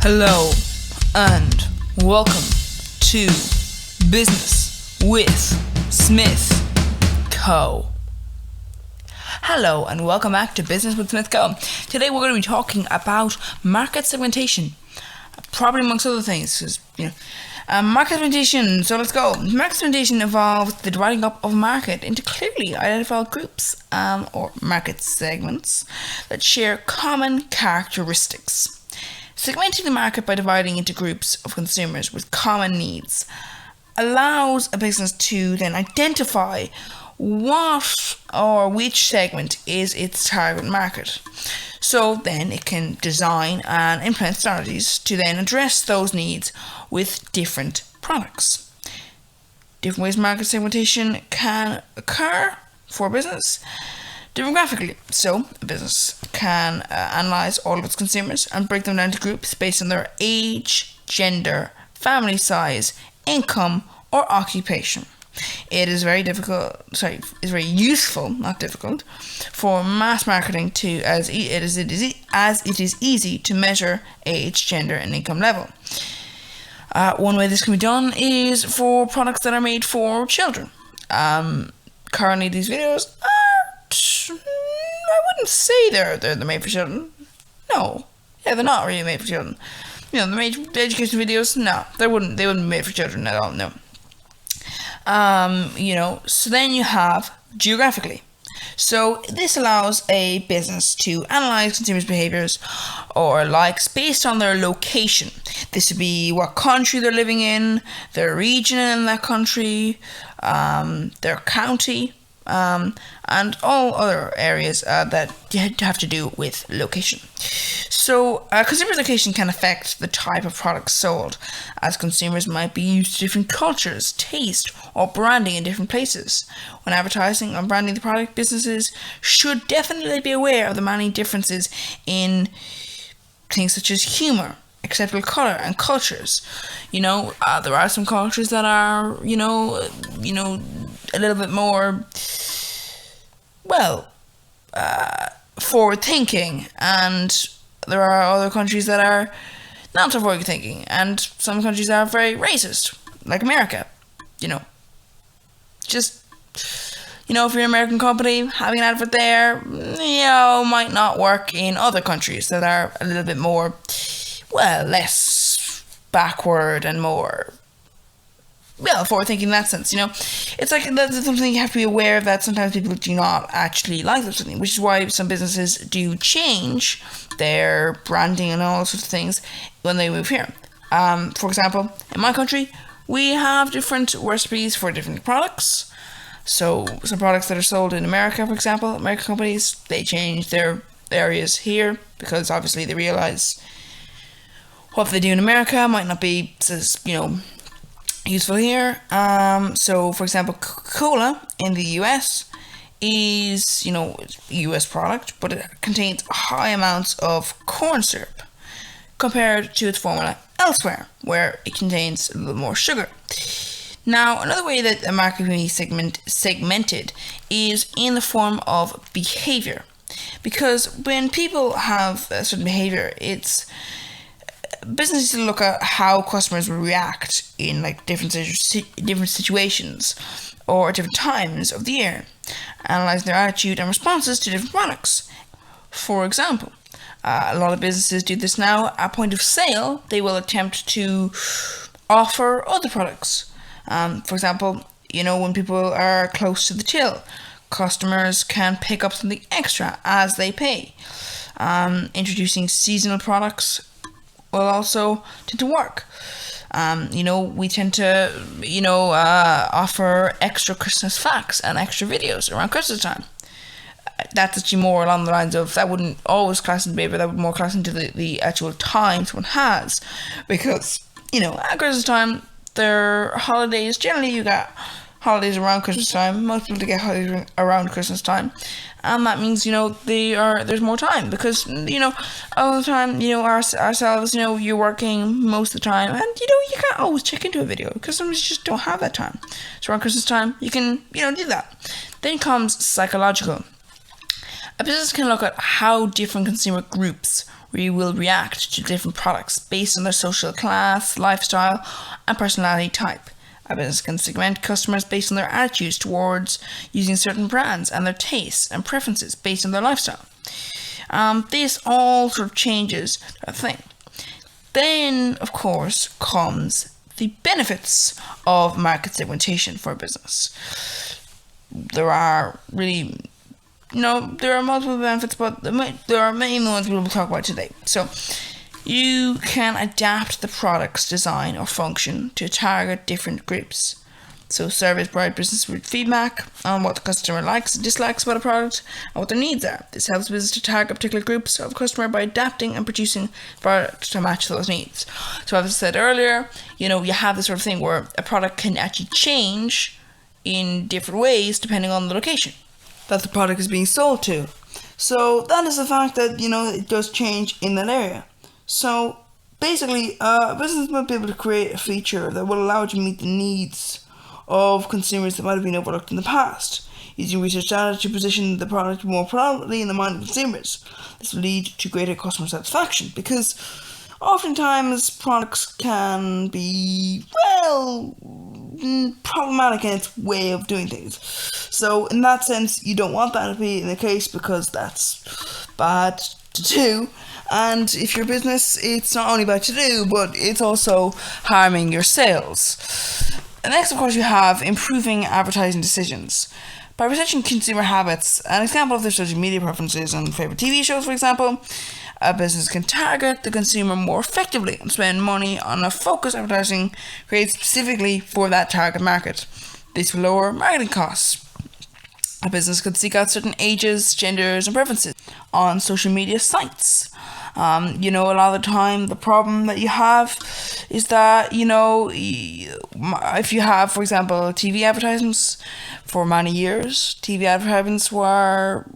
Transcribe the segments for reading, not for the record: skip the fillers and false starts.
Hello and welcome to Business with Smith Co. Hello and welcome back to Business with Smith Co. Today we're going to be talking about market segmentation, probably amongst other things. Market segmentation. So let's go. Market segmentation involves the dividing up of a market into clearly identified groups or market segments that share common characteristics. Segmenting the market by dividing into groups of consumers with common needs allows a business to then identify what or which segment is its target market. So then it can design and implement strategies to then address those needs with different products. Different ways market segmentation can occur for a business. Demographically, so a business can analyze all of its consumers and break them down into groups based on their age, gender, family size, income, or occupation. It is very useful, not difficult, for mass marketing as it is easy to measure age, gender, and income level. One way this can be done is for products that are made for children. Currently, these videos I wouldn't say they're made for children. No, they're not really made for children. They're made for education videos. No, they wouldn't be made for children at all. No. So then you have geographically. So this allows a business to analyze consumers' behaviors or likes based on their location. This would be what country they're living in, their region in that country, their county, and all other areas that have to do with location. So, consumer location can affect the type of products sold, as consumers might be used to different cultures, taste, or branding in different places. When advertising and branding the product, businesses should definitely be aware of the many differences in things such as humor, acceptable color, and cultures. There are some cultures that are, a little bit more, forward thinking, and there are other countries that are not so forward thinking, and some countries are very racist, like America. If you're an American company, having an advert there, might not work in other countries that are a little bit more, less backward and more forward thinking in that sense. It's like that's something you have to be aware of, that sometimes people do not actually like that something, which is why some businesses do change their branding and all sorts of things when they move here. For example, in my country, we have different recipes for different products. So some products that are sold in America, for example, American companies, they change their areas here because obviously they realize what they do in America might not be as, useful here. So for example, Coca-Cola in the US is, a US product, but it contains high amounts of corn syrup compared to its formula elsewhere, where it contains a little more sugar. Now, another way that a market can be segmented is in the form of behavior, because when people have a certain behavior, it's businesses to look at how customers will react in different situations or different times of the year, analyze their attitude and responses to different products. For example, a lot of businesses do this now. At point of sale, they will attempt to offer other products. For example, when people are close to the till, customers can pick up something extra as they pay. Introducing seasonal products will also tend to work. We tend to, offer extra Christmas facts and extra videos around Christmas time. That's actually more along the lines of, that wouldn't always class into behavior, that would more class into the actual time someone has. Because, at Christmas time, there are holidays. Generally, you got holidays around Christmas time. Most people get holidays around Christmas time. And that means, there's more time because, all the time, ourselves, you're working most of the time, and, you can't always check into a video because sometimes you just don't have that time. So around Christmas time, you can, do that. Then comes psychological. A business can look at how different consumer groups we will react to different products based on their social class, lifestyle, and personality type. A business can segment customers based on their attitudes towards using certain brands and their tastes and preferences based on their lifestyle. This all sort of changes their thing. Then, of course, comes the benefits of market segmentation for a business. There are multiple benefits, but there are main ones we will talk about today. So, you can adapt the product's design or function to target different groups. So, service provide business with feedback on what the customer likes and dislikes about a product and what their needs are. This helps business to target particular groups of customer by adapting and producing products to match those needs. So, as I said earlier, you have this sort of thing where a product can actually change in different ways depending on the location that the product is being sold to. So, that is the fact that, it does change in that area. So, basically, a business might be able to create a feature that will allow it to meet the needs of consumers that might have been overlooked in the past, using research data to position the product more prominently in the mind of consumers. This will lead to greater customer satisfaction, because oftentimes products can be, problematic in its way of doing things. So in that sense, you don't want that to be the case, because that's bad to do. And if your business, it's not only bad to do, but it's also harming your sales. And next, of course, you have improving advertising decisions. By researching consumer habits, an example of their social media preferences and favorite TV shows, for example, a business can target the consumer more effectively and spend money on a focused advertising created specifically for that target market. This will lower marketing costs. A business could seek out certain ages, genders, and preferences on social media sites. A lot of the time, the problem that you have is that, if you have, for example, TV advertisements for many years, TV advertisements were,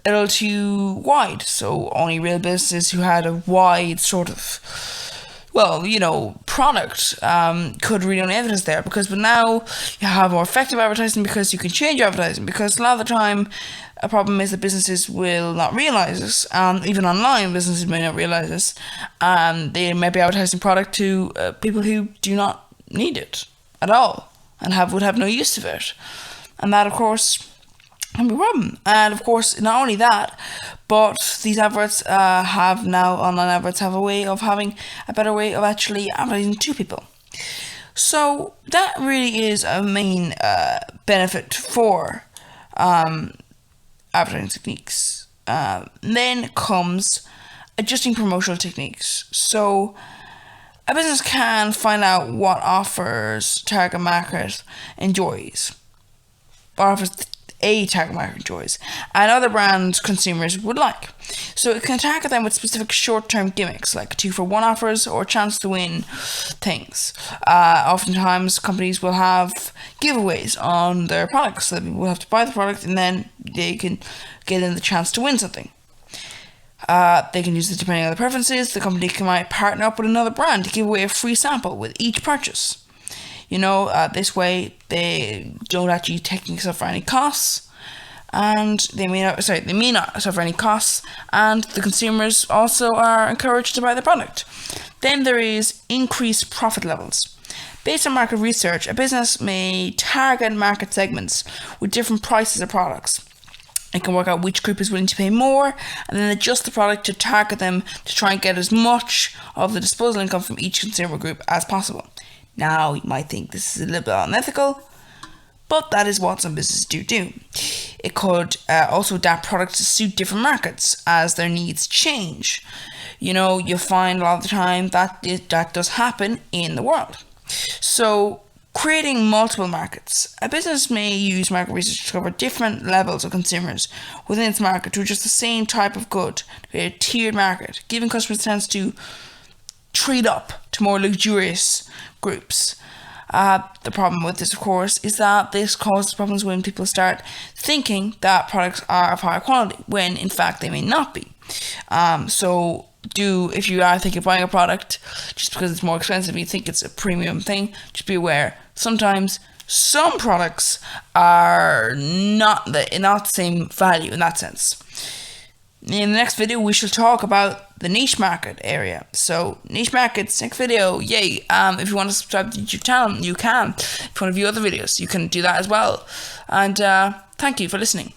a little too wide. So only real businesses who had a wide sort of, product could read only evidence there. But now you have more effective advertising, because you can change your advertising. Because a lot of the time, a problem is that businesses will not realize this. Even online, businesses may not realize this. They may be advertising product to people who do not need it at all and would have no use of it. And that, of course, can be a problem. And of course, not only that, but these adverts online adverts have having a better way of actually advertising to people. So that really is a main benefit for advertising techniques. Then comes adjusting promotional techniques. So a business can find out what offers target market enjoys, or offers a target market enjoys, and other brand consumers would like. So it can target them with specific short-term gimmicks like 2-for-1 offers or chance to win things. Oftentimes companies will have giveaways on their products, so that people will have to buy the product and then they can get in the chance to win something. They can use it depending on their preferences. The company might partner up with another brand to give away a free sample with each purchase. This way they don't actually technically suffer any costs, and they may not suffer any costs, and the consumers also are encouraged to buy the product. Then there is increased profit levels. Based on market research, a business may target market segments with different prices of products. It can work out which group is willing to pay more, and then adjust the product to target them to try and get as much of the disposable income from each consumer group as possible. Now, you might think this is a little bit unethical, but that is what some businesses do. It could also adapt products to suit different markets as their needs change. You'll find a lot of the time that that does happen in the world. So, creating multiple markets. A business may use market research to cover different levels of consumers within its market to adjust the same type of good to create a tiered market, giving customers a chance to trade up to more luxurious groups. The problem with this, of course, is that this causes problems when people start thinking that products are of higher quality, when in fact they may not be. If you are thinking of buying a product just because it's more expensive, you think it's a premium thing, just be aware, sometimes some products are not the same value in that sense. In the next video, we shall talk about the niche market area. So, niche markets, next video, yay. If you want to subscribe to the YouTube channel, you can. If you want to view other videos, you can do that as well. And thank you for listening.